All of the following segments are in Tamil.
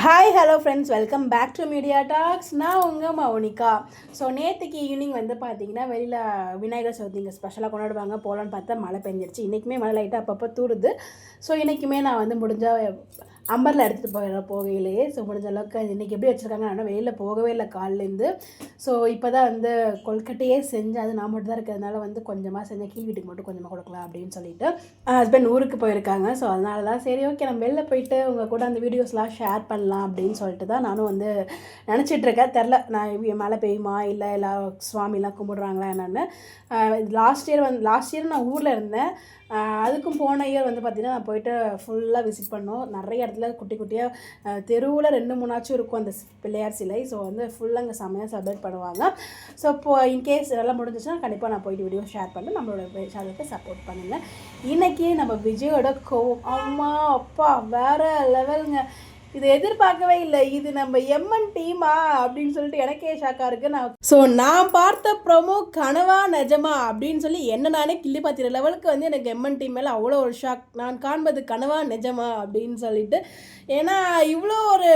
Hi hello friends, welcome back to media talks. நான் உங்கள் மௌனிகா. ஸோ நேற்றுக்கு ஈவினிங் வந்து பார்த்தீங்கன்னா வெளியில் விநாயகர் சதுர்த்தி இங்கே ஸ்பெஷலாக கொண்டாடுவாங்க போகலான்னு பார்த்தா மழை பெஞ்சிருச்சு. இன்றைக்குமே மழை லைட்டாக அப்பப்போ தூருது. ஸோ இன்றைக்குமே நான் வந்து முடிஞ்சால் அம்பரில் எடுத்துகிட்டு போகையிலேயே ஸோ முடிஞ்ச அளவுக்கு இன்றைக்கி எப்படி வச்சுருக்காங்க. ஆனால் வெளியில் போகவே இல்லை காலிலேருந்து. ஸோ இப்போ தான் வந்து கொல்கட்டையே செஞ்சு அது நான் மட்டும் தான் இருக்கிறதுனால வந்து கொஞ்சமாக செஞ்சேன். கீழ் வீட்டுக்கு மட்டும் கொஞ்சமாக கொடுக்கலாம் அப்படின்னு சொல்லிட்டு ஹஸ்பண்ட் ஊருக்கு போயிருக்காங்க. ஸோ அதனால தான் சரி ஓகே நம்ம வெளில போயிட்டு உங்கள் கூட அந்த வீடியோஸ்லாம் ஷேர் பண்ணலாம் அப்படின்னு சொல்லிட்டு தான் நானும் வந்து நினச்சிட்ருக்கேன். தெரில நான் மழை பெய்யுமா இல்லை எல்லா சுவாமிலாம் கும்பிடுறாங்களா என்னென்னு. லாஸ்ட் இயர் நான் ஊரில் இருந்தேன். அதுக்கும் போன இயர் வந்து பார்த்திங்கன்னா நான் போயிட்டு ஃபுல்லாக விசிட் பண்ணோம். நிறைய இடத்துல குட்டி குட்டியாக தெருவில் 2-3 இருக்கும் அந்த பிள்ளையார் சிலை. ஸோ வந்து ஃபுல்லாக அங்கே செம்மையாக செலிப்ரேட் பண்ணுவாங்க. ஸோ இப்போது இன்கேஸ் இதெல்லாம் முடிஞ்சிச்சுன்னா கண்டிப்பாக நான் போயிட்டு வீடியோ ஷேர் பண்ணி நம்மளோட சேனலுக்கு சப்போர்ட் பண்ணுங்கள். இன்றைக்கி நம்ம விஜயோட கோவம் அம்மா அப்பா வேறு லெவலுங்க. இது எதிர்பார்க்கவே இல்லை. இது நம்ம எம்என் டீமா அப்படின்னு சொல்லிட்டு எனக்கே ஷாக்காக இருக்குது. நான் பார்த்த ப்ரோமோ கனவா நிஜமா அப்படின்னு சொல்லி என்ன நானே கிள்ளி பார்த்திர லெவலுக்கு வந்து எனக்கு எம்என் டீம் மேலே அவ்வளோ ஒரு ஷாக். நான் காண்பது கனவா நிஜமா அப்படின்னு சொல்லிட்டு. ஏன்னா இவ்வளோ ஒரு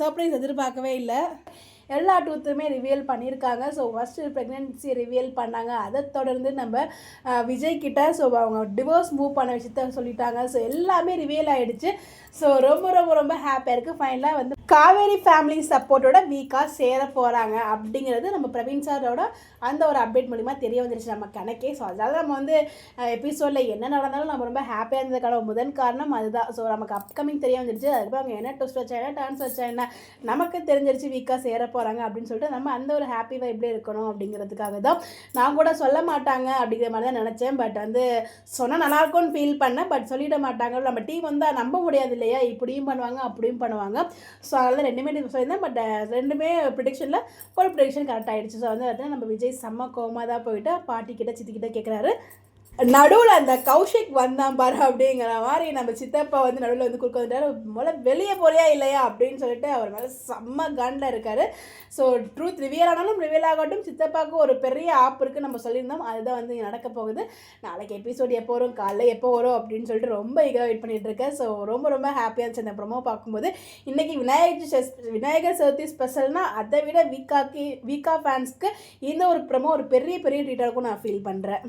சர்ப்ரைஸ் எதிர்பார்க்கவே இல்லை. எல்லா டூத்துமே ரிவீல் பண்ணியிருக்காங்க. ஸோ ஃபஸ்ட்டு ப்ரெக்னென்சி ரிவீல் பண்ணாங்க. அதை தொடர்ந்து நம்ம விஜய்கிட்ட ஸோ அவங்க டிவோர்ஸ் மூவ் பண்ண விஷயத்த சொல்லிட்டாங்க. ஸோ எல்லாமே ரிவீல் ஆகிடுச்சு. ஸோ ரொம்ப ரொம்ப ரொம்ப ஹாப்பியாக இருக்குது. ஃபைனலாக வந்து காவேரி ஃபேமிலி சப்போர்ட்டோட வீக்காக சேர போகிறாங்க அப்படிங்கிறது நம்ம பிரவீன் சாரோட அந்த ஒரு அப்டேட் மூலிமா தெரிய வந்துருச்சு நம்ம கணக்கே. ஸோ அதனால் நம்ம வந்து எபிசோடில் என்ன நடந்தாலும் நம்ம ரொம்ப ஹாப்பியாக இருந்ததுக்கான முதல் காரணம் அதுதான். ஸோ நமக்கு அப்கமிங் தெரிய வந்துருச்சு. அதுக்கப்புறம் அவங்க என்ன ட்விஸ்ட் வச்சா என்ன டான்ஸ் வச்சா என்ன நமக்கு தெரிஞ்சிருச்சு வீக்காக சேர போகிறாங்க அப்படின்னு சொல்லிட்டு நம்ம அந்த ஒரு ஹாப்பி வைப்லேயே இருக்கணும் அப்படிங்கிறதுக்காக தான். நான் கூட சொல்ல மாட்டாங்க அப்படிங்கிற மாதிரி தான் நினச்சேன். பட் வந்து சொன்னால் நல்லாயிருக்கும்னு ஃபீல் பண்ணேன். பட் சொல்லிட மாட்டாங்க. நம்ம டீம் வந்து நம்ப முடியாது இல்லையா, இப்படியும் பண்ணுவாங்க அப்படியும் பண்ணுவாங்க. ஸோ அதனால் ரெண்டுமே சொல்லியிருந்தேன். பட் ரெண்டுமே ப்ரிடிக்ஷனில் ஒரு ப்ரிடிக்ஷன் கரெக்ட் ஆகிடுச்சு. ஸோ வந்து பார்த்தீங்கன்னா நம்ம விஜய் செம்ம கோவமாக தான் போயிட்டு பாட்டிக்கிட்ட சித்திக்கிட்ட கேட்குறாரு. நடுவில் அந்த கௌஷிக் வந்தான் பாரு அப்படிங்கிற மாதிரி நம்ம சித்தப்பா வந்து நடுவில் வந்து குறுக்க வந்துட்டார். முதல்ல வெளியே போறியா இல்லையா அப்படின்னு சொல்லிட்டு அவர் மேலே செம்ம காண்டில் இருக்கார். ஸோ ட்ரூத் ரிவீல் ஆனாலும் ரிவீல் ஆகட்டும், சித்தப்பாவுக்கு ஒரு பெரிய ஆப் இருக்குது நம்ம சொல்லியிருந்தோம். அதுதான் வந்து நடக்க போகுது. நாளைக்கு எபிசோடு எப்போ வரும், காலைல எப்போ வரும் அப்படின்னு சொல்லிட்டு ரொம்ப ஈகராக வெயிட் பண்ணிகிட்டு இருக்கேன். ஸோ ரொம்ப ரொம்ப ஹாப்பியாக இருந்துச்சு அந்த ப்ரோமோ பார்க்கும்போது. இன்றைக்கி விநாயகர் சதுர்த்தி ஸ்பெஷல்னால் அதை விட வீக்கா ஃபேன்ஸ்க்கு இந்த ஒரு ப்ரோமோ ஒரு பெரிய ட்ரீட்டாக இருக்கும் நான் ஃபீல் பண்ணுறேன்.